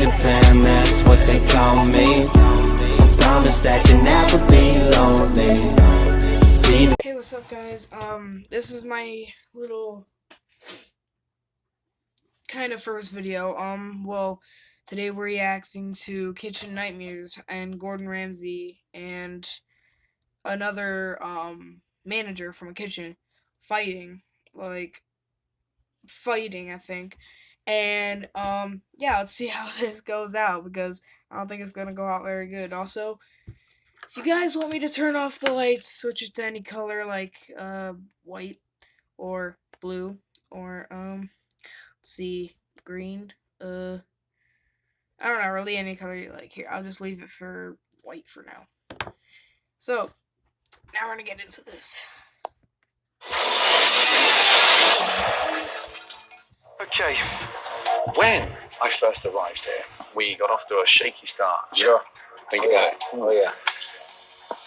Ramsey fam, that's what they call me. I promise that you'll never be lonely. Hey, what's up, guys? This is my little kind of first video. Well, today we're reacting to Kitchen Nightmares and Gordon Ramsay and another manager from a kitchen fighting, I think. And yeah, let's see how this goes out, because I don't think it's gonna go out very good. Also, if you guys want me to turn off the lights, switch it to any color, like white or blue or let's see, green, I don't know, really any color you like. Here, I'll just leave it for white for now. So now we're gonna get into this. Okay, when I first arrived here, we got off to a shaky start. Sure. Think about it. Oh yeah.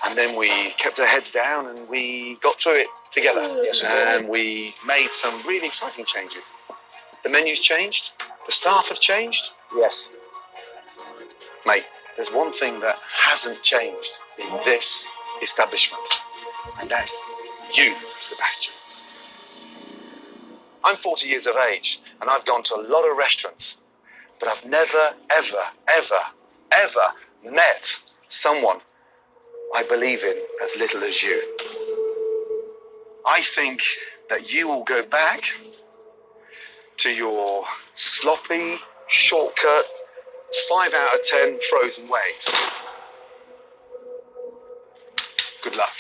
And then we kept our heads down and we got through it together. Yes, and we made some really exciting changes. The menu's changed, the staff have changed. Yes. Mate, there's one thing that hasn't changed in this establishment, and that's you, Sebastian. I'm 40 years of age, and I've gone to a lot of restaurants, but I've never, ever met someone I believe in as little as you. I think that you will go back to your sloppy, shortcut, 5 out of 10 frozen ways. Good luck.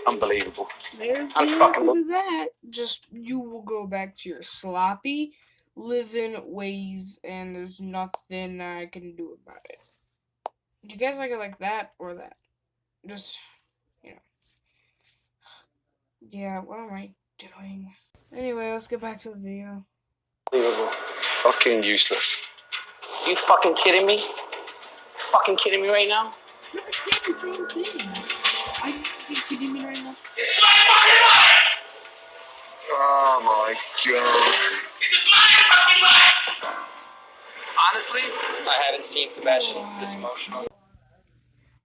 Unbelievable. There's the answer to that. Just, you will go back to your sloppy living ways, and there's nothing I can do about it. Do you guys like it like that or that? Just, you know. Yeah, what am I doing? Anyway, let's get back to the video. Unbelievable. Fucking useless. You fucking kidding me? Fucking kidding me right now? You're like saying the same thing. Are you fucking kidding me right now? Oh my god. This is my fucking life! Honestly, I haven't seen Sebastian this emotional.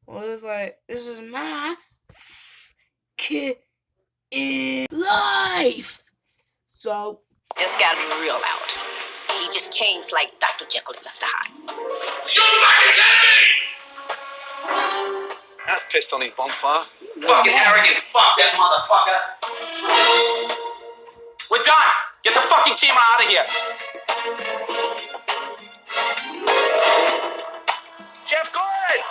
Well, it was like, this is my life. So, Just gotta be real about it. He just changed like Dr. Jekyll and Mr. Hyde. That's pissed on his bonfire. Fucking arrogant fuck that motherfucker. We're done. Get the fucking camera out of here. Chef Gordon!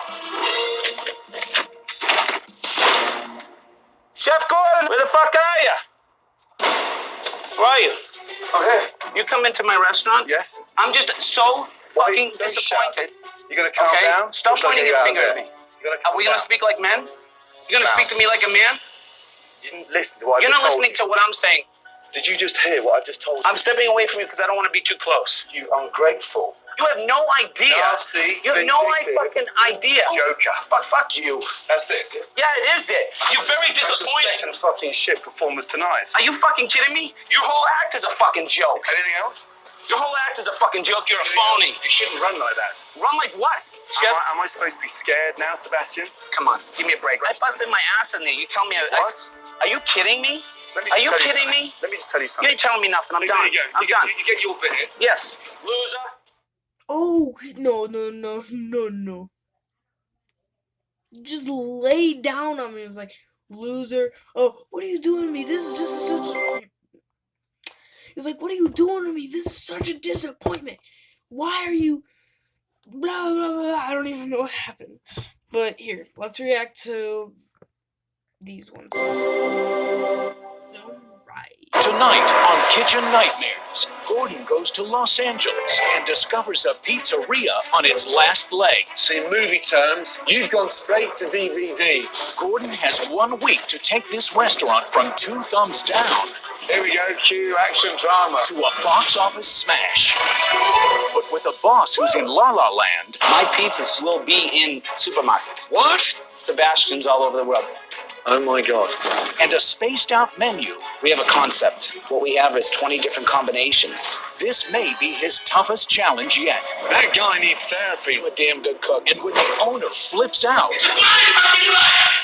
Chef Gordon, where the fuck are you? Where are you? Oh, here. You come into my restaurant? Yes. I'm just so fucking Don't shout. disappointed. You gonna calm Okay? down? Stop pointing your finger at me. Are we gonna speak? speak like men? You gonna speak to me like a man? You didn't listen to what I You're just not told listening you. to what I'm saying. Did you just hear what I just told you? I'm stepping away from you because I don't want to be too close. You ungrateful. You have no idea. Nasty, You have no vindictive fucking idea. Joker. Fuck you. That's it. Yeah, it is it. You're very That's your disappointed. second fucking shit performance tonight. Are you fucking kidding me? Your whole act is a fucking joke. Anything else? Your whole act is a fucking joke. You're a phony. You shouldn't run like that. Run like what? Chef? Am I supposed to be scared now, Sebastian? Come on, give me a break. I busted my ass in there. You tell me. What? Are you kidding me? Are you kidding me? Let me just tell you You something. ain't telling me nothing. I'm So done. there you go. I'm done. You get your bit. Yes. Loser. oh, no. Just lay down on me. It was like, loser. Oh, what are you doing to me? This is just such... He was like, what are you doing to me? This is such a disappointment. Why are you... Blah, blah, blah. I don't even know what happened. But here, let's react to these ones. Alright. Tonight on Kitchen Nightmares, Gordon goes to Los Angeles and discovers a pizzeria on its last legs. So in movie terms, you've gone straight to DVD. Gordon has 1 week to take this restaurant from 2 thumbs down Here we go, cue action drama. to a box office smash. But with a boss who's in La La Land My pizzas will be in supermarkets. What? Sebastian's all over the world. Oh my God. and a spaced-out menu. We have a concept. What we have is 20 different combinations. This may be his toughest challenge yet. That guy needs therapy. A damn good cook. And when the owner flips out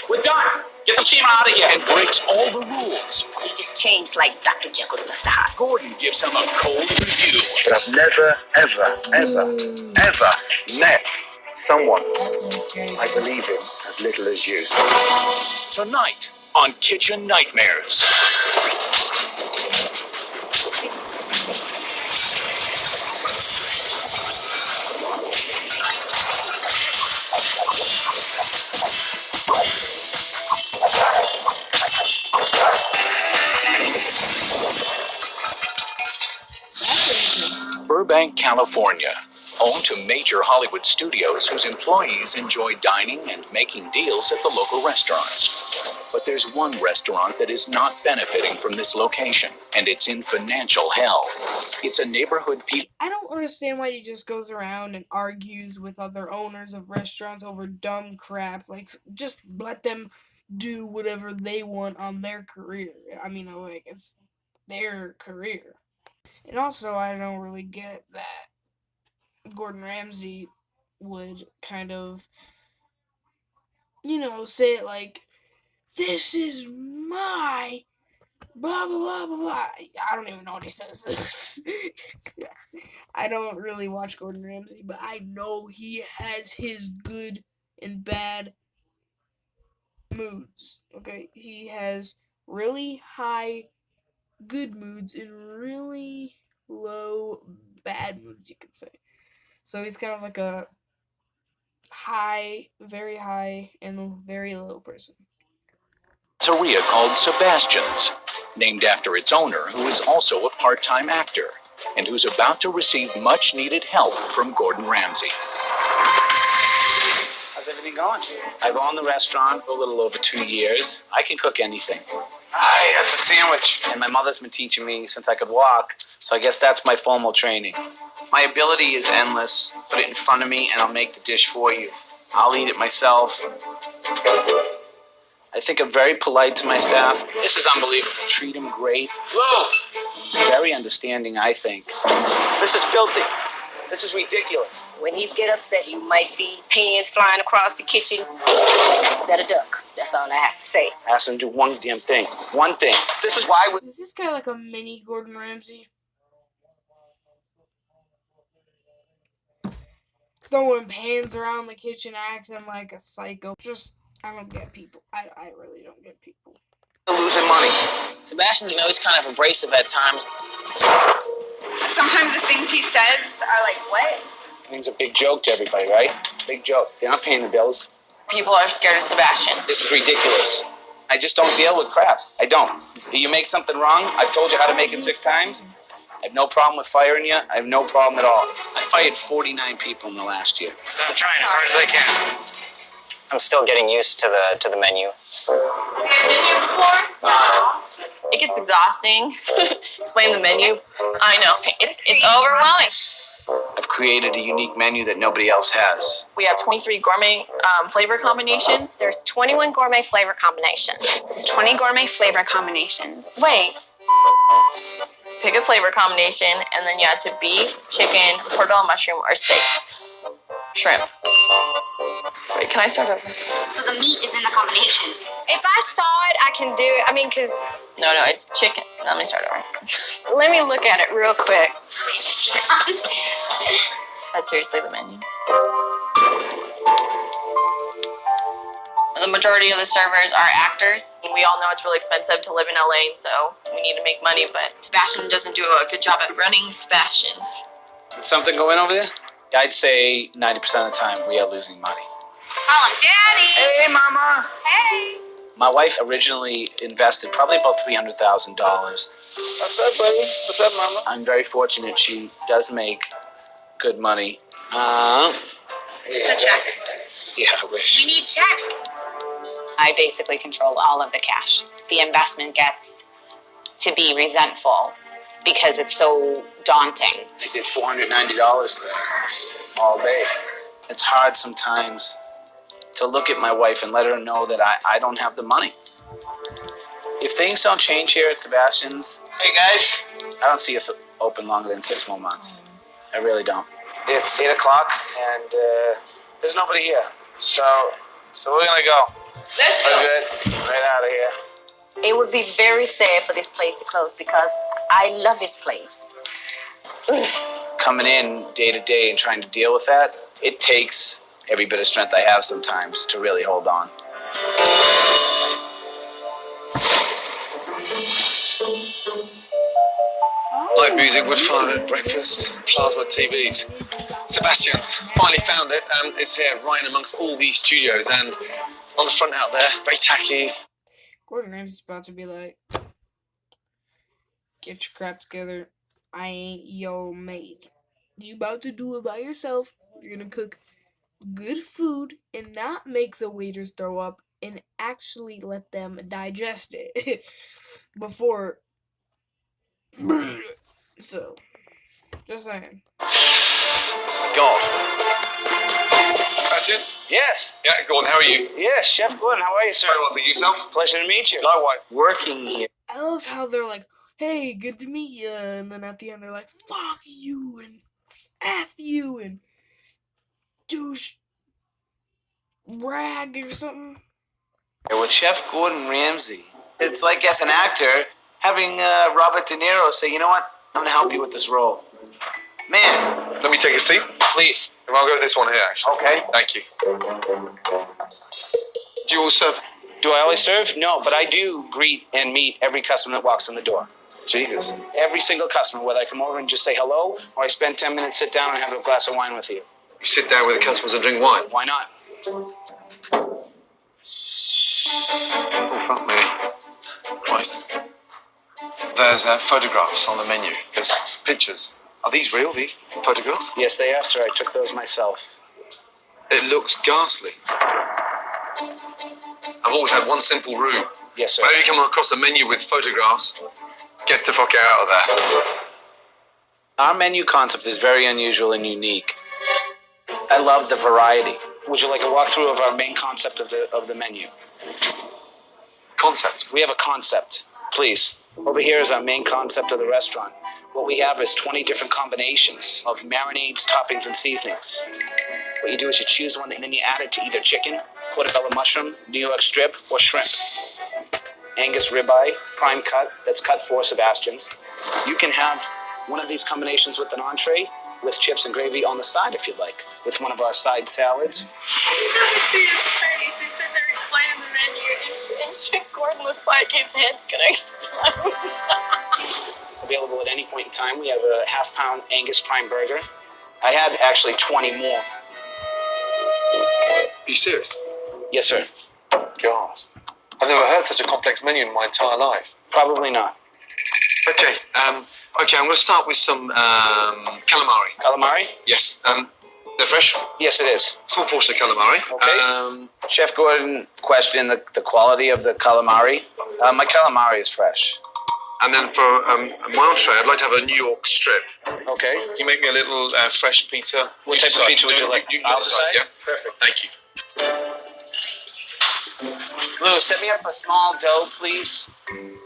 We're done. Get the team out of here. and breaks all the rules, He just changed like Dr. Jekyll and Mr. Hyde. Gordon gives him a cold review. But I've never, ever met someone I believe in as little as you. Tonight on Kitchen Nightmares. Burbank, California, home to major Hollywood studios whose employees enjoy dining and making deals at the local restaurants. But there's one restaurant that is not benefiting from this location, and it's in financial hell. It's a neighborhood I don't understand why he just goes around and argues with other owners of restaurants over dumb crap. Like, just let them do whatever they want on their career. I mean, like, it's their career. And also, I don't really get that Gordon Ramsay would kind of, say it like, this is my blah, blah, blah, blah, blah. I don't even know what he says. I don't really watch Gordon Ramsay, but I know he has his good and bad moods, okay? He has really high good moods and really low bad moods, you could say. So he's kind of like a very high and very low person. pizzeria called Sebastian's, named after its owner, who is also a part-time actor, and who's about to receive much-needed help from Gordon Ramsay. How's everything going? I've owned the restaurant for a little over 2 years. I can cook anything. Hi, that's a sandwich. And my mother's been teaching me since I could walk, so I guess that's my formal training. My ability is endless. Put it in front of me and I'll make the dish for you. I'll eat it myself. I think I'm very polite to my staff. This is unbelievable. Treat them great. Whoa! Very understanding, I think. This is filthy. This is ridiculous. When he's get upset, you might see pans flying across the kitchen. Better duck. That's all I have to say. Ask him to do one damn thing. One thing. This is why Is this guy like a mini Gordon Ramsay? Throwing pans around the kitchen, acting like a psycho. I don't get people. I really don't get people. losing money. Sebastian's, he's kind of abrasive at times. Sometimes the things he says are like, what? It means a big joke to everybody, right? Big joke. They're not paying the bills. People are scared of Sebastian. This is ridiculous. I just don't deal with crap. I don't. You make something wrong, I've told you how to make it 6 times. I have no problem with firing you. I have no problem at all. I fired 49 people in the last year. So I'm trying as hard as I can. I'm still getting used to the menu. It gets exhausting. Explain the menu. I know. It's overwhelming. I've created a unique menu that nobody else has. We have 23 gourmet flavor combinations. There's 21 gourmet flavor combinations. It's 20 gourmet flavor combinations. Wait. Pick a flavor combination, and then you add to beef, chicken, portobello mushroom, or steak. Shrimp. Wait, can I start over? So the meat is in the combination. If I saw it, I can do it. I mean, because... No, it's chicken. Let me start over. Let me look at it real quick. That's seriously the menu. The majority of the servers are actors. We all know it's really expensive to live in LA, so we need to make money, but Sebastian doesn't do a good job at running Sebastian's. Something going over there? I'd say 90% of the time we are losing money. Call him Daddy. Hey, Mama. Hey. My wife originally invested probably about $300,000. What's up, buddy? What's up, Mama? I'm very fortunate. She does make good money. This is a check. Yeah, I wish. We need checks. I basically control all of the cash. The investment gets to be resentful because it's so daunting. I did $490 today, all day. It's hard sometimes to look at my wife and let her know that I don't have the money. If things don't change here at Sebastian's, hey guys, I don't see us open longer than 6 more months. I really don't. It's 8 o'clock and there's nobody here. So we're gonna go. Let's go. We're good. Right out of here. It would be very sad for this place to close because I love this place. Coming in day to day and trying to deal with that, it takes every bit of strength I have sometimes to really hold on. Live music, wood fire at breakfast, plasma TVs. Sebastian's finally found it. It's here right amongst all these studios, and on the front out there, very tacky. Gordon Ramsay's about to be like, get your crap together. I ain't your maid. You about to do it by yourself. You're gonna cook good food and not make the waiters throw up and actually let them digest it before. So, just saying. God. Sebastian? Yes. Yeah, Gordon, how are you? Yes, Chef Gordon, how are you, sir? Very well, for yourself? Pleasure to meet you. Likewise. Working here. I love how they're like, hey, good to meet you, and then at the end they're like, fuck you, and F you, and douche rag or something. With Chef Gordon Ramsay, it's like as an actor, having Robert De Niro say, you know what, I'm gonna help you with this role. Man. Let me take a seat. Please. I'll go to this one here, actually. Okay. Thank you. Do you all serve? Do I always serve? No, but I do greet and meet every customer that walks in the door. Jesus. Every single customer, whether I come over and just say hello, or I spend 10 minutes, sit down and have a glass of wine with you. You sit down with the customers and drink wine? Why not? Oh, fuck me. Christ. There's photographs on the menu. There's pictures. Are these real, these photographs? Yes, they are, sir. I took those myself. It looks ghastly. I've always had one simple rule. Yes, sir. Whenever you come across a menu with photographs, get the fuck out of there. Our menu concept is very unusual and unique. I love the variety. Would you like a walkthrough of our main concept of the menu? Concept? We have a concept. Please. Over here is our main concept of the restaurant. What we have is 20 different combinations of marinades, toppings, and seasonings. What you do is you choose one and then you add it to either chicken, portobello mushroom, New York strip, or shrimp. Angus ribeye, prime cut, that's cut for Sebastian's. You can have one of these combinations with an entree, with chips and gravy on the side if you'd like, with one of our side salads. It's funny. They said they're explaining the menu, and Chef Gordon looks like his head's gonna explode. Available at any point in time. We have a half-pound Angus prime burger. I had actually 20 more. Are you serious? Yes, sir. God. I've never heard such a complex menu in my entire life. Probably not. Okay, I'm going to start with some calamari. Calamari? Yes. They're fresh? Yes, it is. Small portion of calamari. Okay. Chef Gordon questioned the quality of the calamari. My calamari is fresh. And then for my entree, I'd like to have a New York strip. Okay. Can you make me a little fresh pizza? What type of pizza would you like? I'll decide. Yeah. Perfect. Thank you. Lou, set me up a small dough, please. And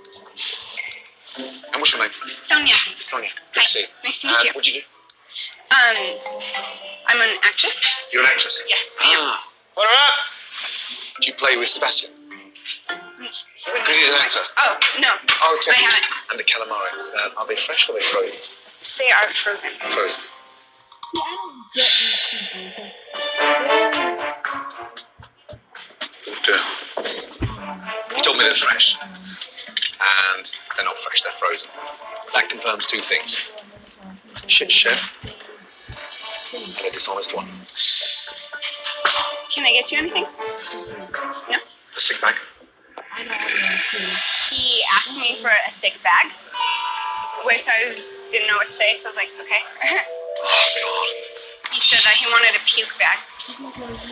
what's your name? Sonia. Sonia. Good to see you. Nice to meet you. What'd you do? I'm an actress. You're an actress? Yes, I am. What up? Do you play with Sebastian? Because he's an actor. Oh, no. Okay. I haven't. And the calamari, are they fresh or are they frozen? They are frozen. Frozen. See, I don't get these people because You told me they're fresh. And they're not fresh, they're frozen. That confirms two things. Shit chef and a dishonest one. Can I get you anything? No? A sick bag. He asked me for a sick bag, which I didn't know what to say, so I was like, okay. Oh, God. He said that he wanted a puke bag.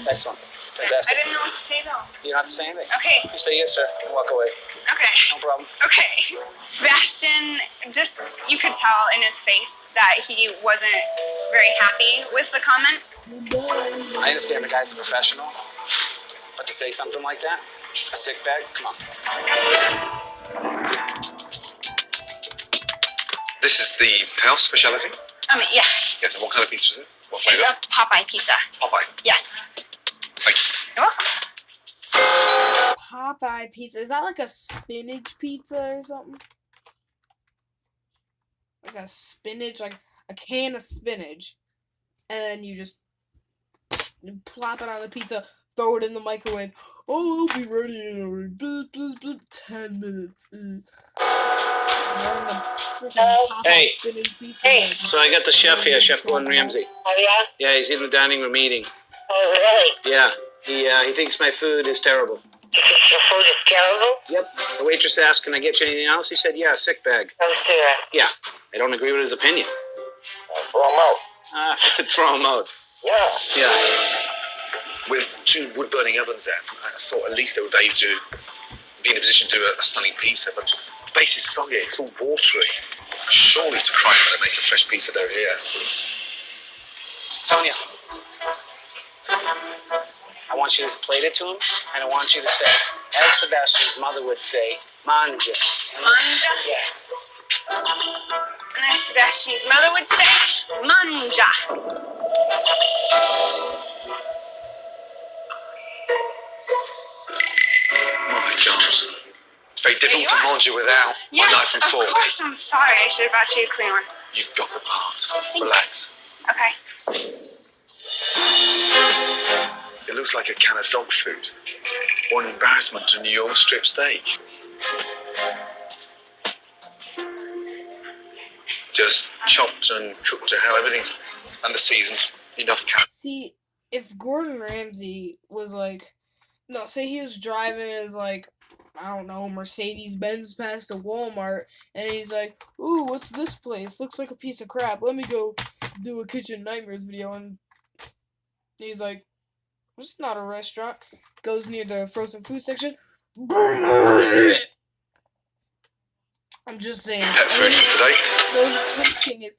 Excellent. I Fantastic. didn't know what to say though. You don't have to say anything. Okay. You say yes, sir, and walk away. Okay. No problem. Okay. Sebastian, just, you could tell in his face that he wasn't very happy with the comment. I understand the guy's a professional, but to say something like that, a sick bag, come on. This is the house speciality? Yes. Yes, and what kind of pizza is it? What It's flavour? a Popeye pizza. Popeye. Yes. Thank you. You're welcome. Popeye pizza. Is that like a spinach pizza or something? Like a spinach, like a can of spinach. And then you just plop it on the pizza, throw it in the microwave. Oh, it'll be ready in 10 minutes. Hey. Hey. So I got the chef here, Chef Gordon Ramsay. Oh, yeah? Yeah, he's in the dining room eating. Oh, really? Yeah, he thinks my food is terrible. Your food is terrible? Yep. The waitress asked, "Can I get you anything else?" He said, "Yeah, sick bag." I'm serious. Yeah. I don't agree with his opinion. Throw them out. Throw him out. Yeah. Yeah. With 2 wood-burning ovens there, I thought at least they would be able to be in a position to do a stunning pizza, but the base is soggy, it's all watery. Surely to Christ they make a fresh pizza dough here. Sonia, I want you to plate it to him, and I want you to say, as Sebastian's mother would say, manja. Manja? Yeah. And as Sebastian's mother would say, manja. My God. It's very difficult to mange without my knife and fork. Of course, I'm sorry. I should have brought you a clean one. You've got the part. Relax. Okay. It looks like a can of dog food. Or an embarrassment to New York strip steak. Just chopped and cooked to hell. Everything's under seasoned. Enough carrots. See, if Gordon Ramsay was like, no, say he was driving his, like, I don't know, Mercedes-Benz past a Walmart, and he's like, ooh, what's this place? Looks like a piece of crap. Let me go do a Kitchen Nightmares video. And he's like, this is not a restaurant. Goes near the frozen food section. I'm just saying. Pet food for today. No, the funny thing is,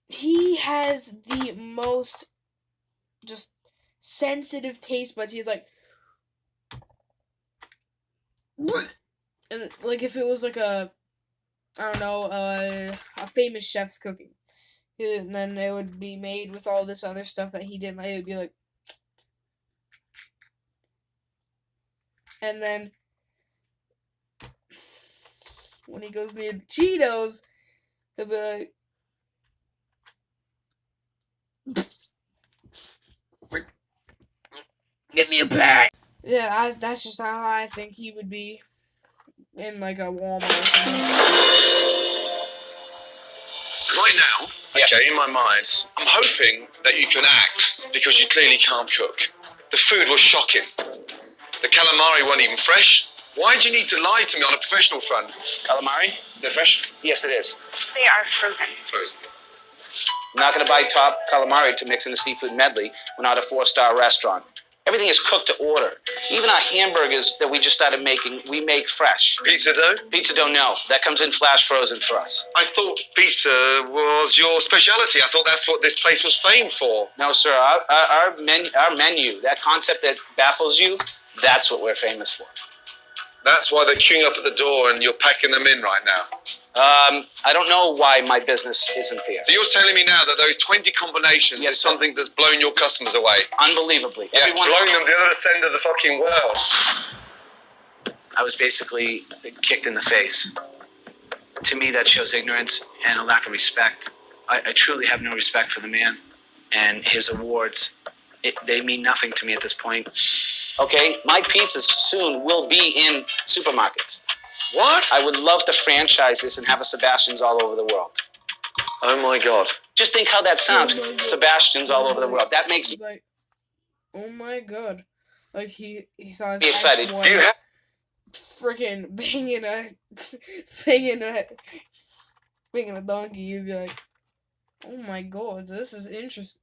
he has the most just sensitive taste buds. He's like, and like if it was like a, I don't know, a famous chef's cooking, and then it would be made with all this other stuff that he didn't like. It would be like, and then when he goes near the Cheetos, he'll be like, give me a bag. Yeah, that's just how I think he would be in like a Walmart or something. Right now, okay, in my mind, I'm hoping that you can act because you clearly can't cook. The food was shocking. The calamari weren't even fresh. Why do you need to lie to me on a professional front? Calamari? They're fresh? Yes, it is. They are frozen. Frozen. I'm not going to buy top calamari to mix in a seafood medley. We're not a 4-star restaurant. Everything is cooked to order. Even our hamburgers that we just started making, we make fresh. Pizza dough? Pizza dough, no. That comes in flash frozen for us. I thought pizza was your speciality. I thought that's what this place was famed for. No, sir. Our menu, that concept that baffles you, that's what we're famous for. That's why they're queuing up at the door and you're packing them in right now. I don't know why my business isn't there. So you're telling me now that those 20 combinations is something that's blown your customers away? Unbelievably. Yeah, blown them the other end of the fucking world. I was basically kicked in the face. To me, that shows ignorance and a lack of respect. I truly have no respect for the man and his awards. They mean nothing to me at this point. Okay, my pizzas soon will be in supermarkets. What? I would love to franchise this and have a Sebastian's all over the world. Oh my God. Just think how that sounds. Oh my God. Sebastian's all over the world. That makes He's like, oh my God. Like he saw his me excited. ex-wife freaking banging a donkey. You'd be like, oh my God, this is interesting.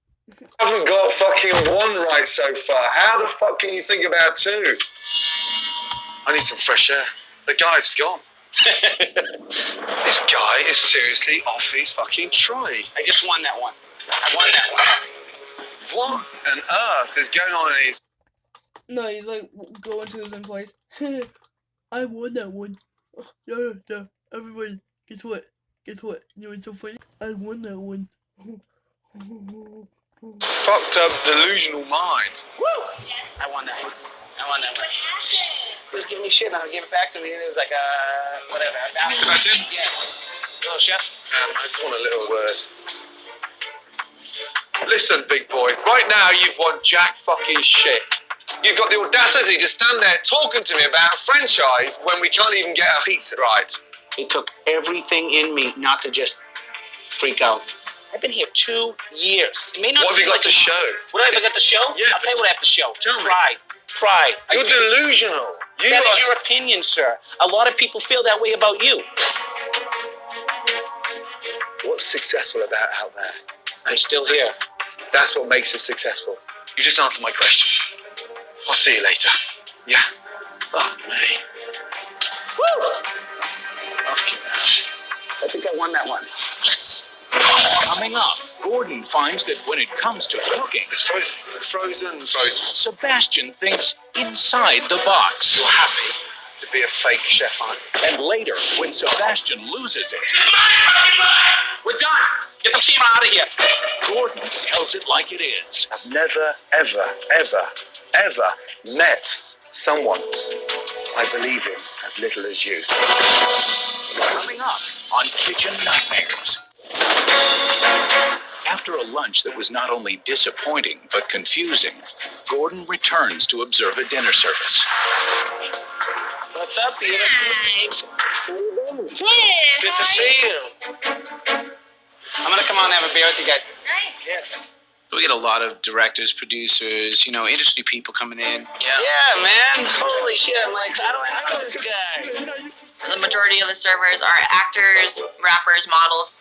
I haven't got fucking 1 right so far. How the fuck can you think about 2? I need some fresh air. The guy's gone. This guy is seriously off his fucking tray. I just won that one. I won that one. What on earth is going on in his... No, he's like going to his employees. I won that one. No. Everybody, guess what? You know what's so funny? I won that one. Fucked up, delusional mind. Woo! I won that one. He was giving me shit and I would give it back to me and it was like, whatever. Sebastian? Yeah. Hello, chef. I just want a little word. Listen, big boy. Right now, you've won jack fucking shit. You've got the audacity to stand there talking to me about a franchise when we can't even get our pizza right. It took everything in me not to just freak out. I've been here 2 years. It may not What have seem you got like to show? What have I got to show? Yeah. I'll tell you what I have to show. Tell me. Pride. You're delusional. That is your opinion, sir. A lot of people feel that way about you. What's successful about out there? I'm still here. That's what makes it successful. You just answered my question. I'll see you later. Yeah. Fuck me. Woo! Okay. I think I won that one. Yes. Coming up, Gordon finds that when it comes to cooking, It's frozen. Frozen. Sebastian thinks inside the box. You're happy to be a fake chef, aren't you? And later, when Sebastian loses it, We're done. Get the team out of here. Gordon tells it like it is. I've never, ever met someone I believe in as little as you. Coming up on Kitchen Nightmares. After a lunch that was not only disappointing but confusing, Gordon returns to observe a dinner service. What's up, Peter? Yeah. Good to see you. I'm gonna come on and have a beer with you guys. Nice. Yes. We get a lot of directors, producers, industry people coming in. Yeah, man. Holy shit. I'm like, how do I know this guy? The majority of the servers are actors, rappers, models.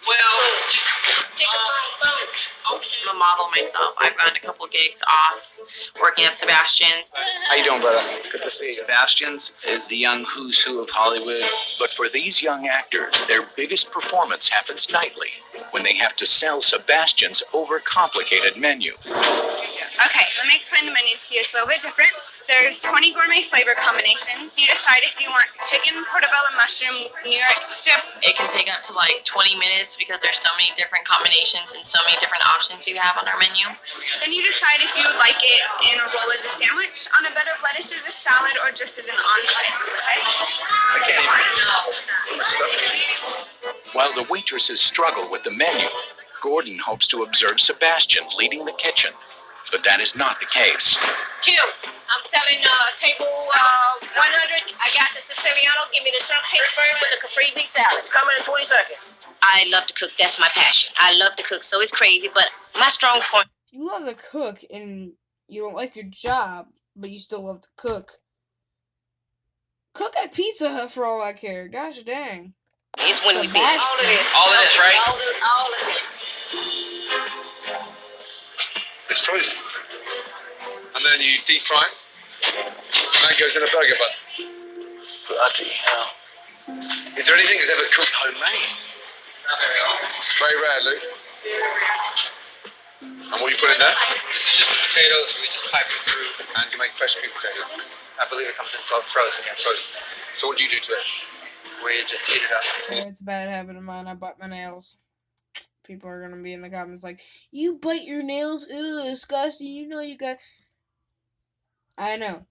I'm a model myself. I've gotten a couple gigs off working at Sebastian's. How you doing, brother? Good to see you. Sebastian's is the young who's who of Hollywood. But for these young actors, their biggest performance happens nightly when they have to sell Sebastian's overcomplicated menu. Okay, let me explain the menu to you. It's a little bit different. There's 20 gourmet flavor combinations. You decide if you want chicken, portobello mushroom, New York strip. It can take up to like 20 minutes because there's so many different combinations and so many different options you have on our menu. Then you decide if you would like it in a roll as a sandwich, on a bed of lettuce as a salad, or just as an entree. Okay? While the waitresses struggle with the menu, Gordon hopes to observe Sebastian leading the kitchen. But that is not the case. Kim, I'm selling table 100. I got the Siciliano. Give me the shrimp Pittsburgh with the caprese salad. It's coming in 20 seconds. I love to cook. That's my passion. I love to cook, so it's crazy. But my strong point. You love to cook and you don't like your job, but you still love to cook. Cook at Pizza Hut for all I care. Gosh dang. It's when we busy. All of this, right? All of this. It's frozen. And then you deep fry it. And that goes in a burger bun. Bloody hell. Is there anything that's ever cooked homemade? Very rare, Luke. And what do you put in there? This is just the potatoes. We just pipe it through, and you make fresh sweet potatoes. I believe it comes in frozen. Yeah, frozen. So what do you do to it? We just heat it up. It's a bad habit of mine. I bite my nails. People are gonna be in the comments like, you bite your nails? Ew, disgusting. You know you got... I know.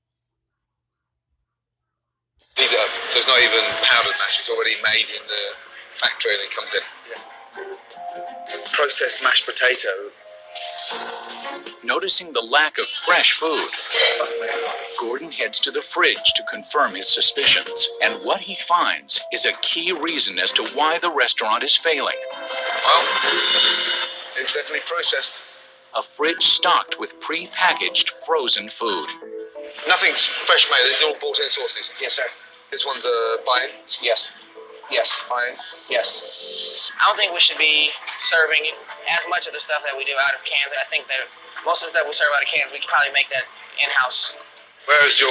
Heat it up. So it's not even powdered mash. It's already made in the factory and it comes in. Yeah. Processed mashed potato. Noticing the lack of fresh food, Gordon heads to the fridge to confirm his suspicions. And what he finds is a key reason as to why the restaurant is failing. Well, it's definitely processed. A fridge stocked with pre-packaged frozen food. Nothing's fresh made. These are all bought-in sauces. Yes, sir. This one's a buy-in. Yes. Buy-in. Yes. I don't think we should be serving as much of the stuff that we do out of cans. I think that most of the stuff we serve out of cans, we could probably make that in-house. Where's your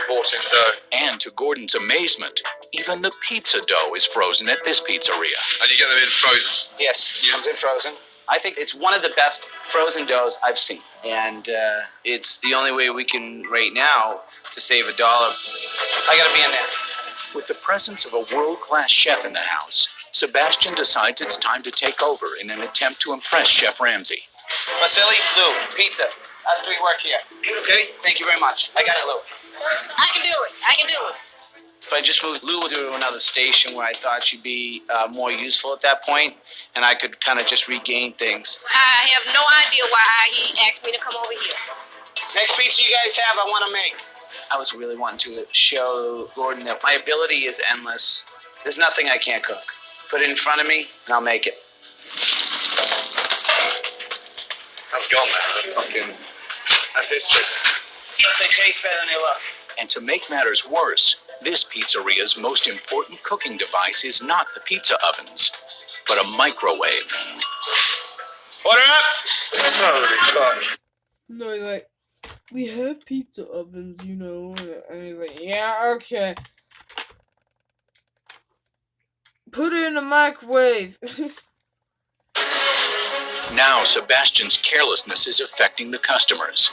bought-in dough? And to Gordon's amazement, even the pizza dough is frozen at this pizzeria. And you get them in frozen? Yes, it comes in frozen. I think it's one of the best frozen doughs I've seen. And it's the only way we can right now to save $1. I gotta be in there. With the presence of a world-class chef in the house, Sebastian decides it's time to take over in an attempt to impress Chef Ramsey. Vasily, Lou, pizza. Us three work here. Okay? Thank you very much. I got it, Lou. I can do it. I can do it. If I just moved Lou to another station where I thought she'd be more useful at that point, and I could kind of just regain things. I have no idea why he asked me to come over here. Next pizza you guys have, I want to make. I was really wanting to show Gordon that my ability is endless. There's nothing I can't cook. Put it in front of me, and I'll make it. That's gone, man. That's history. But they taste better than they look. And to make matters worse, this pizzeria's most important cooking device is not the pizza ovens, but a microwave. Order up! Holy fuck. No, he's like, we have pizza ovens, you know. And he's like, yeah, okay. Put it in the microwave. Now Sebastian's carelessness is affecting the customers.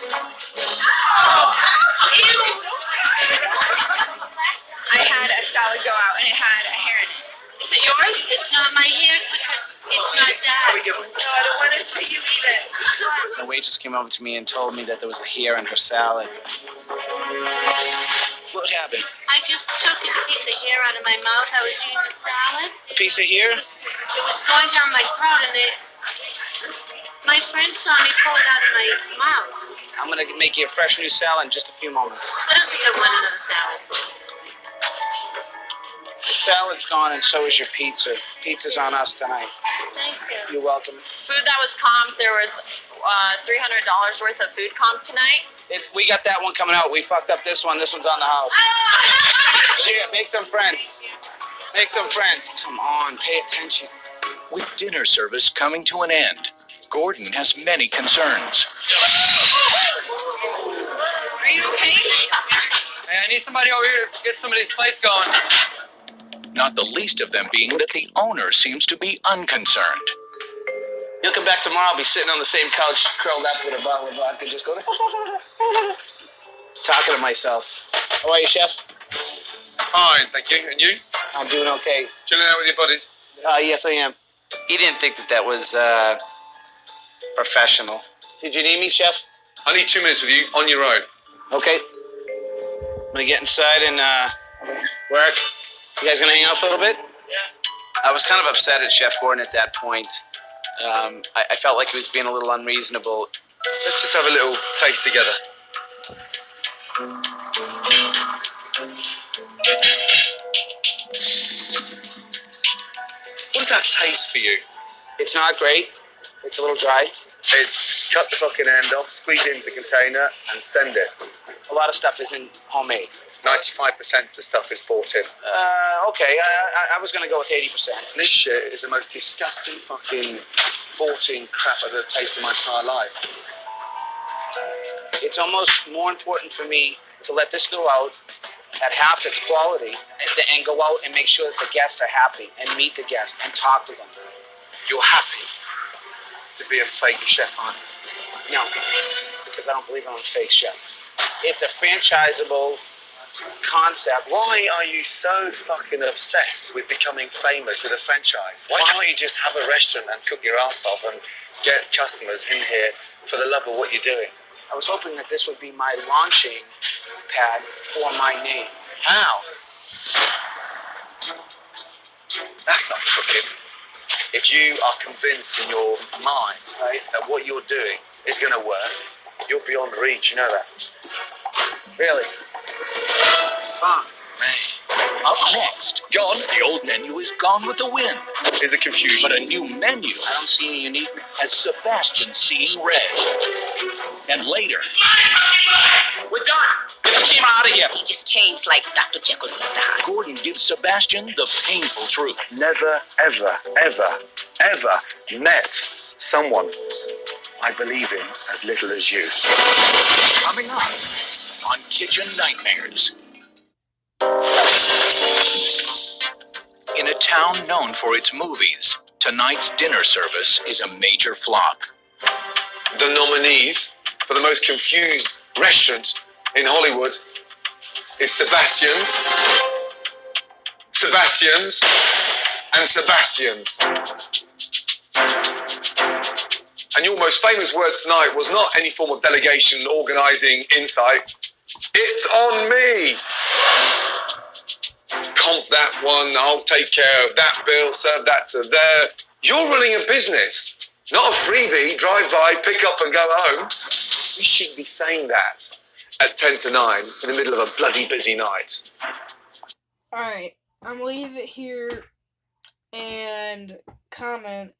I had a salad go out and it had a hair in it. Is it yours? It's not my hair because it's not that. No, I don't want to see you eat it. The waitress came over to me and told me that there was a hair in her salad. What happened? I just took a piece of hair out of my mouth. I was eating the salad. A piece of hair? It was going down my throat and my friend saw me pull it out of my mouth. I'm going to make you a fresh new salad in just a few moments. I don't think I want another salad. The salad's gone and so is your pizza. Pizza's on us tonight. Thank you. You're welcome. Food that was comped, there was $300 worth of food comp tonight. We got that one coming out. We fucked up this one. This one's on the house. Shit, make some friends. Make some friends. Come on, pay attention. With dinner service coming to an end, Gordon has many concerns. Are you okay? Hey, I need somebody over here to get some of these plates going. Not the least of them being that the owner seems to be unconcerned. You'll come back tomorrow. I'll be sitting on the same couch, curled up with a bottle of vodka, just going talking to myself. How are you, Chef? Fine, thank you. And you? I'm doing okay. Chilling out with your buddies? Yes, I am. He didn't think that was professional. Did you need me, Chef? I need 2 minutes with you on your own. Okay. I'm gonna get inside and work. You guys gonna hang out for a little bit? Yeah. I was kind of upset at Chef Gordon at that point. I felt like he was being a little unreasonable. Let's just have a little taste together. What does that taste for you? It's not great. It's a little dry. It's cut the fucking end off, squeeze it into the container, and send it. A lot of stuff isn't homemade. 95% of the stuff is bought in. Okay. I was gonna go with 80%. This shit is the most disgusting fucking bought-in crap I've ever tasted in my entire life. It's almost more important for me to let this go out at half its quality and go out and make sure that the guests are happy and meet the guests and talk to them. You're happy to be a fake chef, aren't you? No, because I don't believe I'm a fake chef. It's a franchisable concept. Why are you so fucking obsessed with becoming famous with a franchise? Why can't you just have a restaurant and cook your ass off and get customers in here for the love of what you're doing? I was hoping that this would be my launching pad for my name. How? That's not cooking. If you are convinced in your mind, right, that what you're doing is going to work, you're beyond reach, you know that? Really? Fuck me. Up next, the old menu is gone with the wind. Is it confusion? But a new menu I don't see any uniqueness. has Sebastian seeing red. And later, We're done. Get the team out of here. He just changed like Dr. Jekyll and Mr. Hyde. Gordon gives Sebastian the painful truth. Never, ever, ever, ever met someone I believe in as little as you. Coming up on Kitchen Nightmares. In a town known for its movies, tonight's dinner service is a major flop. The nominees for the most confused restaurant in Hollywood is Sebastian's Sebastians and Sebastians. And your most famous words tonight was not any form of delegation, organising, insight. It's on me. Comp that one, I'll take care of that bill, serve that to there. You're running a business, not a freebie, drive by, pick up and go home. You should be saying that at 10 to 9 in the middle of a bloody busy night. Alright, I'm gonna leave it here, and comment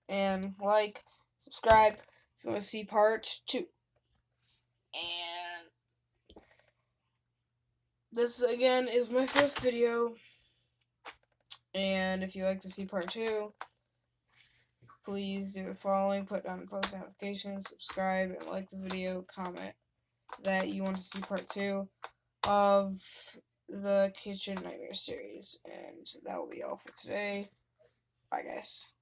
and like, subscribe if you want to see part 2. And this again is my first video, and if you like to see part 2, please do the following: put down the post notifications, subscribe, and like the video, comment that you want to see part 2 of the Kitchen Nightmare series. And that will be all for today. Bye, guys.